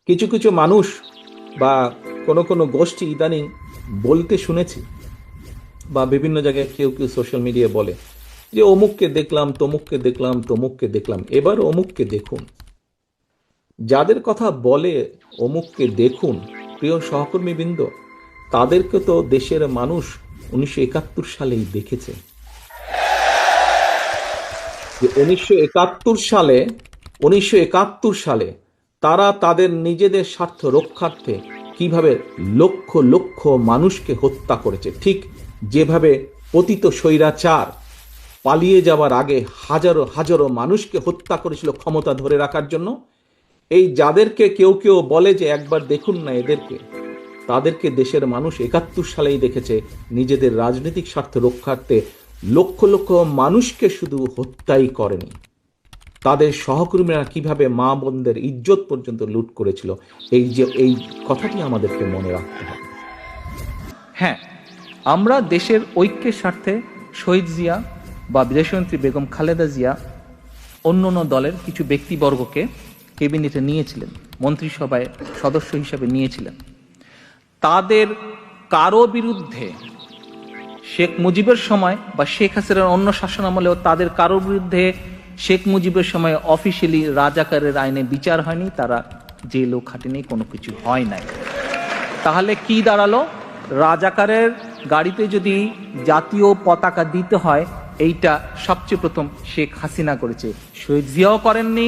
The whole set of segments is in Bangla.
কিছু কিছু মানুষ বা কোনো কোনো গোষ্ঠী ইদানিং বলতে শুনেছি, বা বিভিন্ন জায়গায় কেউ কেউ সোশ্যাল মিডিয়ায় বলে যে অমুককে দেখলাম, তমুককে দেখলাম, তমুককে দেখলাম। এবার অমুককে দেখুন। যাদের কথা বলে অমুককে দেখুন, প্রিয় সহকর্মীবৃন্দ, তাদেরকে তো দেশের মানুষ 1971 সালেই দেখেছে। যে 1971 সালে তারা তাদের নিজেদের স্বার্থ রক্ষার্থে কিভাবে লক্ষ লক্ষ মানুষকে হত্যা করেছে, ঠিক যেভাবে পতিত স্বৈরাচার পালিয়ে যাওয়ার আগে হাজারো হাজারো মানুষকে হত্যা করেছিল ক্ষমতা ধরে রাখার জন্য। এই যাদেরকে কেউ কেউ বলে যে একবার দেখুন না এদেরকে, তাদেরকে দেশের মানুষ 71 সালেই দেখেছে নিজেদের রাজনৈতিক স্বার্থ রক্ষার্থে লক্ষ লক্ষ মানুষকে শুধু হত্যাই করেনি, তাদের সহকর্মীরা কিভাবে মা বোনদের ইজ্জত পর্যন্ত লুট করেছিল। এই কথাটি আমাদেরকে মনে রাখতে হবে। হ্যাঁ, আমরা দেশের ঐক্যের স্বার্থে শহীদ জিয়া বা বিদেশমন্ত্রী বেগম খালেদা জিয়া অন্য অন্য দলের কিছু ব্যক্তিবর্গকে ক্যাবিনেটে নিয়েছিলেন, মন্ত্রিসভায় সদস্য হিসেবে নিয়েছিলেন। তাদের কারো বিরুদ্ধে শেখ মুজিবের সময় বা শেখ হাসিনার অন্য শাসনামলেও তাদের কারোর বিরুদ্ধে শেখ মুজিবের সময় অফিসিয়ালি রাজাকারের আইনে বিচার হয়নি, তারা জেলও খাটেনি, কোনো কিছু হয় নাই। তাহলে কি দাঁড়ালো? রাজাকারের গাড়িতে যদি জাতীয় পতাকা দিতে হয়, এইটা সবচেয়ে প্রথম শেখ হাসিনা করেছে, শহীদ জিয়াও করেননি,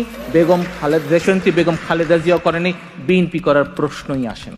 দেশনেত্রী বেগম খালেদা জিয়াও করেননি, বিএনপি করার প্রশ্নই আসেন।